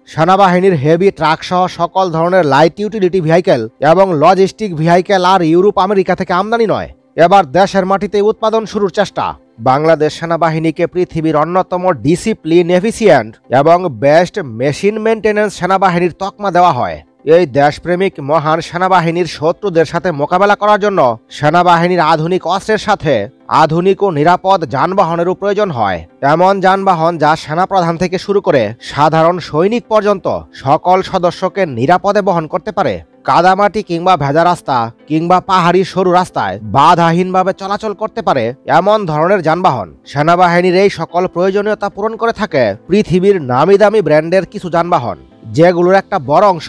সেনাবাহিনীর heavy truck সহ সকল ধরনের লাইট ইউটিলিটি ভেহিকেল এবং লজিস্টিক ভেহিকেল আর ইউরোপ আমেরিকা থেকে আমদানি নয়, এবার দেশের মাটিতে উৎপাদন শুরুর চেষ্টা। বাংলাদেশ সেনাবাহিনীকে পৃথিবীর অন্যতম ডিসিপ্লিন, এফিসিয়েন্ট এবং বেস্ট মেশিন মেনটেন্যান্স সেনাবাহিনীর তকমা দেওয়া হয়। এই দেশপ্রেমিক মহান সেনাবাহিনীর শত্রুদের সাথে মোকাবেলা করার জন্য সেনাবাহিনীর আধুনিক অস্ত্রের সাথে আধুনিক ও নিরাপদ যানবাহনেরও প্রয়োজন হয়। এমন যানবাহন যা সেনাপ্রধান থেকে শুরু করে সাধারণ সৈনিক পর্যন্ত সকল সদস্যকে নিরাপদে বহন করতে পারে। কাদামাটি কিংবা ভেজা রাস্তা কিংবা পাহাড়ি সরু রাস্তায় বাধাহীনভাবে চলাচল করতে পারে এমন ধরনের যানবাহন। সেনাবাহিনীর এই সকল প্রয়োজনীয়তা পূরণ করে থাকে পৃথিবীর নামি দামি ব্র্যান্ডের কিছু যানবাহন, যেগুলোর একটা বড় অংশ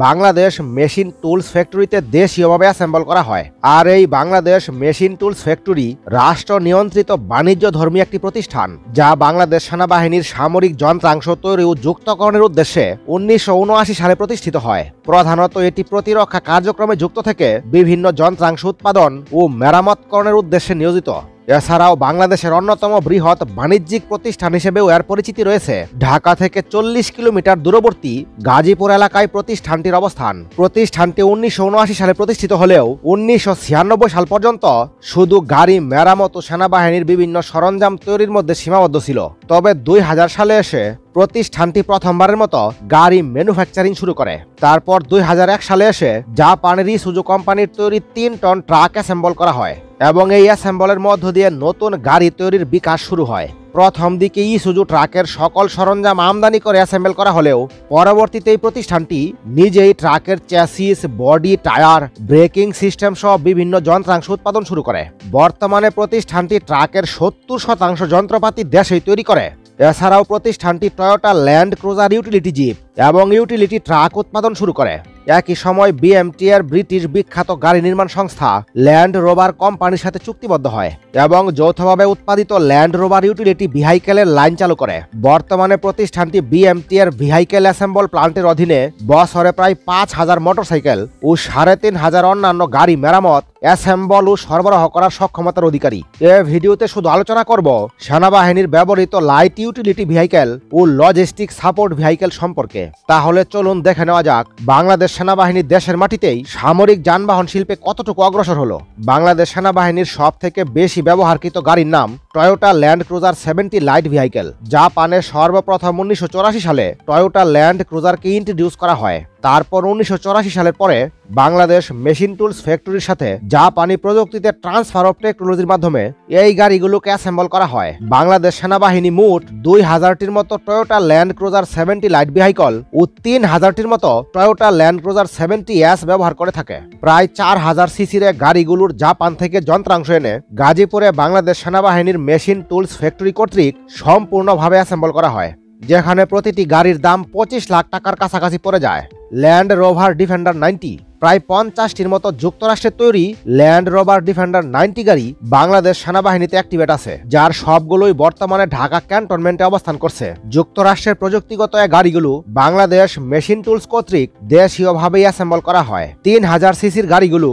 বাংলাদেশ মেশিন টুলস ফ্যাক্টরিতে দেশীয়ভাবে অ্যাসেম্বল করা হয়। আর এই বাংলাদেশ মেশিন টুলস ফ্যাক্টরি রাষ্ট্র নিয়ন্ত্রিত বাণিজ্যধর্মী একটি প্রতিষ্ঠান, যা বাংলাদেশ সেনাবাহিনীর সামরিক যন্ত্রাংশ তৈরি ও যুক্তকরণের উদ্দেশ্যে 1979 সালে প্রতিষ্ঠিত হয়। প্রধানত এটি প্রতিরক্ষা কার্যক্রমে যুক্ত থেকে বিভিন্ন যন্ত্রাংশ উৎপাদন ও মেরামতকরণের উদ্দেশ্যে নিয়োজিত। এছাড়াও বাংলাদেশের অন্যতম বৃহৎ বাণিজ্যিক প্রতিষ্ঠান হিসেবেও এর পরিচিতি রয়েছে। ঢাকা থেকে 40 কিলোমিটার দূরবর্তী গাজীপুর এলাকায় প্রতিষ্ঠানটির অবস্থান। প্রতিষ্ঠানটি 1979 সালে প্রতিষ্ঠিত হলেও 1996 সাল পর্যন্ত শুধু গাড়ি মেরামত ও সেনাবাহিনীর বিভিন্ন সরঞ্জাম তৈরির মধ্যে সীমাবদ্ধ ছিল। তবে 2000 সালে এসে প্রতিষ্ঠানটি প্রথমবারের মতো গাড়ি ম্যানুফ্যাকচারিং শুরু করে। তারপর 2001 সালে এসে জাপানের ইসুজু কোম্পানির তৈরি 3 টন ট্রাক অ্যাসেম্বল করা হয় এবং এই অ্যাসেম্বলের মধ্য দিয়ে নতুন গাড়ি তৈরির বিকাশ শুরু হয়। প্রথম দিকে ইসুজু ট্রাকের সকল সরঞ্জাম আমদানি করে অ্যাসেম্বল করা হলেও পরবর্তীতে এই প্রতিষ্ঠানটি নিজেই ট্রাকের chassis, body, tyre, braking system সহ বিভিন্ন যন্ত্রাংশ উৎপাদন শুরু করে। বর্তমানে প্রতিষ্ঠানটি ট্রাকের 70% যন্ত্রপাতি দেশেই তৈরি করে। এছাড়াও প্রতিষ্ঠানটি Toyota Land Cruiser utility jeep এবং ইউটিলিটি ট্রাক উৎপাদন শুরু করে। একই সময় বিএমটি এর ব্রিটিশ বিখ্যাত গাড়ি নির্মাণ সংস্থা ল্যান্ড রোভার কোম্পানির সাথে চুক্তিবদ্ধ হয় এবং যৌথভাবে উৎপাদিত ল্যান্ড রোভার ইউটিলিটি ভেহিকেলের লাইন চালু করে। বর্তমানে প্রতিষ্ঠানটি বিএমটি এর ভেহিকেল অ্যাসেম্বল প্লান্টের অধীনে বছরে প্রায় 5000 মোটরসাইকেল ও 3500 অন্যান্য গাড়ি মেরামত, অ্যাসেম্বল ও সরবরাহ করার সক্ষমতার অধিকারী। এ ভিডিওতে শুধু আলোচনা করব সেনাবাহিনীর ব্যবহৃত লাইট ইউটিলিটি ভেহিকেল ও লজিস্টিক সাপোর্ট ভেহিকেল সম্পর্কে। তাহলে চলুন দেখে নেওয়া যাক বাংলাদেশ সেনাবাহিনীর দেশের মাটিতেই সামরিক যানবাহন শিল্পে কতটুকু অগ্রসর হলো। বাংলাদেশ সেনাবাহিনীর সব থেকে বেশি ব্যবহারকৃত গাড়ির নাম Toyota Land Cruiser 70 light vehicle. জাপানে সর্বপ্রথম 1984 সালে টয়োটা ল্যান্ড ক্রুজারকে ইন্ট্রোডিউস করা হয়। তারপর 1984 সালের পরে বাংলাদেশ মেশিন টুলস ফ্যাক্টরির সাথে জাপানি প্রযুক্তিতে ট্রান্সফার অফ টেকনোলজির মাধ্যমে এই গাড়িগুলোকে অ্যাসেম্বল করা হয়। বাংলাদেশ সেনাবাহিনী মোট 2000টির মতো Toyota Land Cruiser 70 light vehicle ও 3000টির মতো টয়োটা ল্যান্ড ক্রুজার 70S ব্যবহার করে থাকে। প্রায় 4000 সিসির গাড়িগুলোর জাপান থেকে যন্ত্রাংশ এনে গাজীপুরে বাংলাদেশ সেনাবাহিনীর মেশিন টুলস ফ্যাক্টরি কর্তৃক সম্পূর্ণভাবে অ্যাসেম্বল করা হয়, যেখানে প্রতিটি গাড়ির দাম 25 লাখ টাকার কাছাকাছি পড়ে যায়। ল্যান্ড রোভার ডিফেন্ডার 90, প্রায় 50টির মতো যুক্তরাষ্ট্রের তৈরি ল্যান্ড রোভার ডিফেন্ডার 90 গাড়ি বাংলাদেশ সেনাবাহিনীতে অ্যাক্টিভেট আছে, যার সবগুলোই বর্তমানে ঢাকা ক্যান্টনমেন্টে অবস্থান করছে। যুক্তরাষ্ট্রের প্রযুক্তিগত এই গাড়িগুলো বাংলাদেশ মেশিন টুলস কর্তৃক দেশীয়ভাবেই অ্যাসেম্বল করা হয়। 3000 সিসির গাড়িগুলো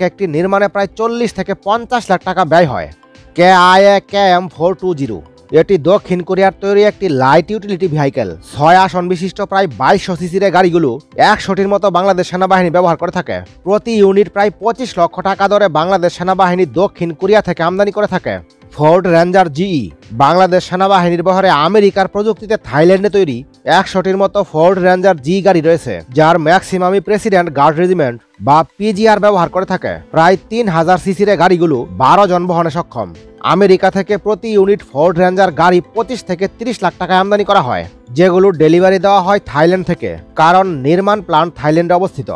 একটি নির্মাণে প্রায় 40 থেকে 50 লাখ টাকা ব্যয় হয়। KIA KM420, এটি দক্ষিণ কোরিয়ার তৈরি একটি লাইট ইউটিলিটি ভেহিকেল। 6 আসন বিশিষ্ট প্রায় 2200 সিসির গাড়িগুলো 100টির মতো বাংলাদেশ সেনাবাহিনী ব্যবহার করে থাকে। প্রতি ইউনিট প্রায় 25 লক্ষ টাকা দরে বাংলাদেশ সেনাবাহিনী দক্ষিণ কোরিয়া থেকে আমদানি করে থাকে। ফোর্ড রেঞ্জার জিই, বাংলাদেশ সেনাবাহিনীর বহরে আমেরিকার প্রযুক্তিতে থাইল্যান্ডে তৈরি 100টির মতো ফোর্ড রেঞ্জার জি গাড়ি রয়েছে, যার ম্যাক্সিমামই প্রেসিডেন্ট গার্ড রেজিমেন্ট বা পিজিআর ব্যবহার করে থাকে। প্রায় 3000 সিসির গাড়িগুলো 12 জন বহনে সক্ষম। আমেরিকা থেকে প্রতি ইউনিট ফোর্ড রেঞ্জার গাড়ি 25 থেকে 30 লাখ টাকায় আমদানি করা হয়, যেগুলো ডেলিভারি দেওয়া হয় থাইল্যান্ড থেকে, কারণ নির্মাণ প্ল্যান্ট থাইল্যান্ডে অবস্থিত।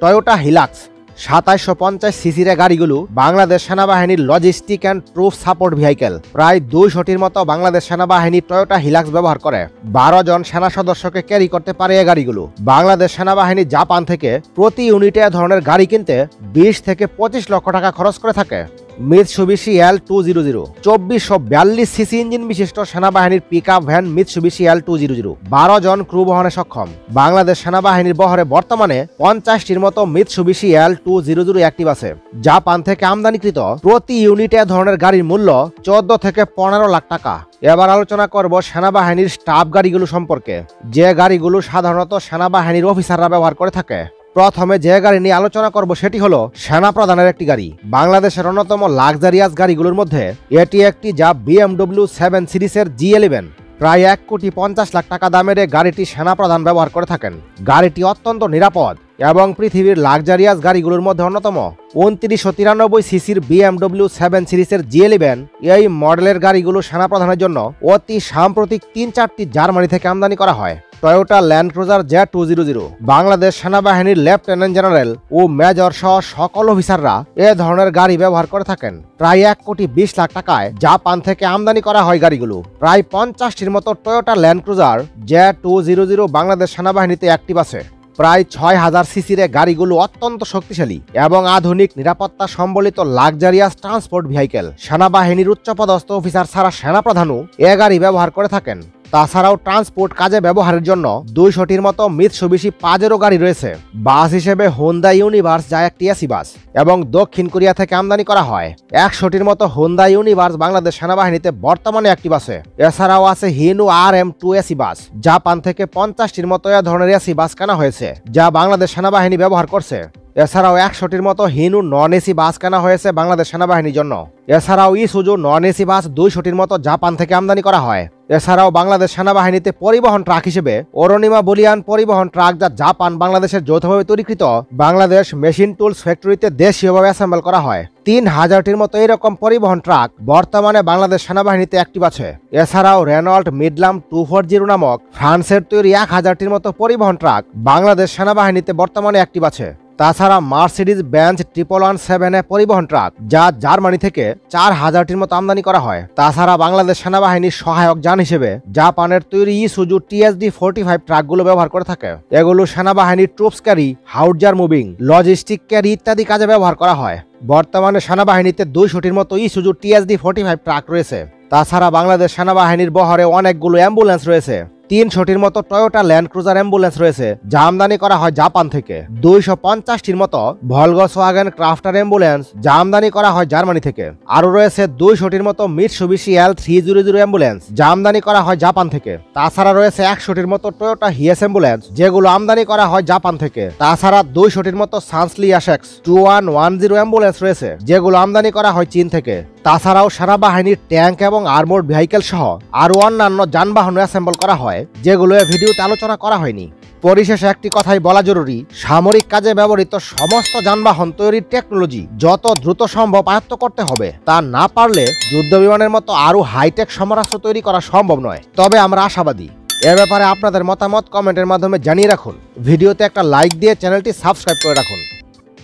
টয়োটা হিলাক্স 2750 সিসির গাড়িগুলো বাংলাদেশ সেনাবাহিনীর logistic and troop support vehicle. প্রায় 200টির মতো বাংলাদেশ সেনাবাহিনী টয়োটা হিলাক্স ব্যবহার করে। 12 জন সেনা সদস্যকে ক্যারি করতে পারে এই গাড়িগুলো। বাংলাদেশ সেনাবাহিনী জাপান থেকে প্রতি ইউনিটে এ ধরনের গাড়ি কিনতে 20 থেকে 25 লক্ষ টাকা খরচ করে থাকে। মিৎসুবিশি L200 2442 সিসি ইঞ্জিন বিশিষ্ট সেনাবাহিনীর পিকআপ ভ্যান মিৎসুবিশি L200 12 জন ক্রু বহনে সক্ষম। বাংলাদেশ সেনাবাহিনীর বহরে বর্তমানে 50টির মতো মিৎসুবিশি L200 অ্যাক্টিভ আছে। জাপান থেকে আমদানিকৃত প্রতি ইউনিট এ ধরনের গাড়ির মূল্য 14 থেকে 15 লাখ টাকা। এবার আলোচনা করব সেনাবাহিনীর স্টাফ গাড়িগুলো সম্পর্কে, যে গাড়িগুলো সাধারণত সেনাবাহিনীর অফিসাররা ব্যবহার করে থাকে। প্রথমে যে গাড়ি নিয়ে আলোচনা করব সেটি হলো সেনা প্রধানের একটি গাড়ি। বাংলাদেশের অন্যতম লাক্সারিয়াস গাড়িগুলোর মধ্যে এটি একটি, যা BMW 7 সিরিজের G11। প্রায় 1,50,00,000 টাকা দামের এই গাড়িটি সেনাপ্রধান ব্যবহার করে থাকেন। গাড়িটি অত্যন্ত নিরাপদ এবং পৃথিবীর লাক্সারিয়াস গাড়িগুলোর মধ্যে অন্যতম। 2993 সিসির BMW 7 সিরিজের G11 এই মডেলের গাড়িগুলো সেনাপ্রধানের জন্য অতি সাম্প্রতিক 3-4টি জার্মানি থেকে আমদানি করা হয়। Toyota Land cruiser Z200 Bangladesh সেনাবাহিনীর লেফটেন্যান্ট জেনারেল ও মেজর সহ সকল অফিসাররা এ ধরনের গাড়ি ব্যবহার করে থাকেন। প্রায় 1,20,00,000 টাকায় জাপান থেকে আমদানি করা হয় গাড়িগুলো। প্রায় 50টির মতো Toyota Land cruiser Z200 Bangladesh সেনাবাহিনীতে অ্যাক্টিভ আছে। প্রায় 6,000 সিসির গাড়িগুলো অত্যন্ত শক্তিশালী এবং আধুনিক নিরাপত্তা সম্বলিত লাক্সারিয়াস ট্রান্সপোর্ট ভেহিকেল। সেনাবাহিনীর উচ্চপদস্থ অফিসার ছাড়া সেনাপ্রধানও এ গাড়ি ব্যবহার করে থাকেন। তাছাড়াও ট্রান্সপোর্ট কাজে ব্যবহারের জন্য 200টির মতো মিৎসুবিশি পাজেরো গাড়ি রয়েছে। বাস হিসেবে হোন্ডা ইউনিভার্স, যা একটি এসি বাস এবং দক্ষিণ কোরিয়া থেকে আমদানি করা হয়। 100টির মতো হোন্ডা ইউনিভার্স বাংলাদেশ সেনাবাহিনীতে বর্তমানে অ্যাক্টিভ আছে। এছাড়াও আছে হিনু RM2 এসি বাস। জাপান থেকে 50টির মতো এ ধরনের এসি বাস কেনা হয়েছে, যা বাংলাদেশ সেনাবাহিনী ব্যবহার করছে। এছাড়াও 100টির মতো হিনু নন এসি বাস কেনা হয়েছে বাংলাদেশ সেনাবাহিনীর জন্য। এছাড়াও ইসুজু নন এসি বাস 200টির মতো জাপান থেকে আমদানি করা হয়। এছাড়াও বাংলাদেশ সেনাবাহিনীতে পরিবহন ট্রাক হিসেবে অরুণিমা বলিয়ান পরিবহন ট্রাক, যা জাপান বাংলাদেশের যৌথভাবে তৈরিকৃত বাংলাদেশ মেশিন টুলস ফ্যাক্টরিতে দেশীয়ভাবে অ্যাসেম্বল করা হয়। 3000টির মতো এরকম পরিবহন ট্রাক বর্তমানে বাংলাদেশ সেনাবাহিনীতে অ্যাক্টিভ আছে। এছাড়াও রেনল্ট মিডলাম 240 নামক ফ্রান্সের তৈরি 1000টির মতো পরিবহন ট্রাক বাংলাদেশ সেনাবাহিনীতে বর্তমানে অ্যাক্টিভ আছে। তাছাড়া মার্সিডিজ বেঞ্জ 117 পরিবহন ট্রাক, যা জার্মানি থেকে 4000টির মতো আমদানি করা হয়। তাছাড়া বাংলাদেশ সেনাবাহিনীর সহায়ক যান হিসেবে জাপানের তৈরি ইসুজু TSD-45 ট্রাকগুলো ব্যবহার করে থাকে। এগুলো সেনাবাহিনীর troops carry, howitzer moving, logistic carry ইত্যাদি কাজে ব্যবহার করা হয়। বর্তমানে সেনাবাহিনীতে 200টির মতো ইসুজু TSD-45 ট্রাক রয়েছে। তাছাড়া বাংলাদেশ সেনাবাহিনীর বহরে অনেকগুলো অ্যাম্বুলেন্স রয়েছে। 300টির মতো টয়োটা ল্যান্ড ক্রুজার অ্যাম্বুলেন্স রয়েছে, যা আমদানি করা হয় জাপান থেকে। 250টির মতো ভলগসওয়াগেন ক্রাফটার অ্যাম্বুলেন্স, যা আমদানি করা হয় জার্মানি থেকে। আরও রয়েছে 200টির মতো মিৎসুবিশি L300 অ্যাম্বুলেন্স, যা আমদানি করা হয় জাপান থেকে। তাছাড়া রয়েছে 100টির মতো টয়োটা হিয়াস অ্যাম্বুলেন্স, যেগুলো আমদানি করা হয় জাপান থেকে। তাছাড়া 200টির মতো সানসলি অ্যাশেক্স 2110 অ্যাম্বুলেন্স রয়েছে, যেগুলো আমদানি করা হয় চীন থেকে। তাছাড়াও সেনাবাহিনীর ট্যাঙ্ক এবং আর্মোর্ড ভেহিকেল সহ আরও অন্যান্য যানবাহন অ্যাসেম্বল করা হয়, যেগুলো এই ভিডিওতে আলোচনা করা হয়নি। পরিশেষে একটি কথাই বলা জরুরি, সামরিক কাজে ব্যবহৃত সমস্ত যানবাহন তৈরির টেকনোলজি যত দ্রুত সম্ভব আয়ত্ত করতে হবে। তা না পারলে যুদ্ধ বিমানের মতো আরও হাইটেক সমরাস্ত্র তৈরি করা সম্ভব নয়। তবে আমরা আশাবাদী। এ ব্যাপারে আপনাদের মতামত কমেন্টের মাধ্যমে জানিয়ে রাখুন। ভিডিওতে একটা লাইক দিয়ে চ্যানেলটি সাবস্ক্রাইব করে রাখুন।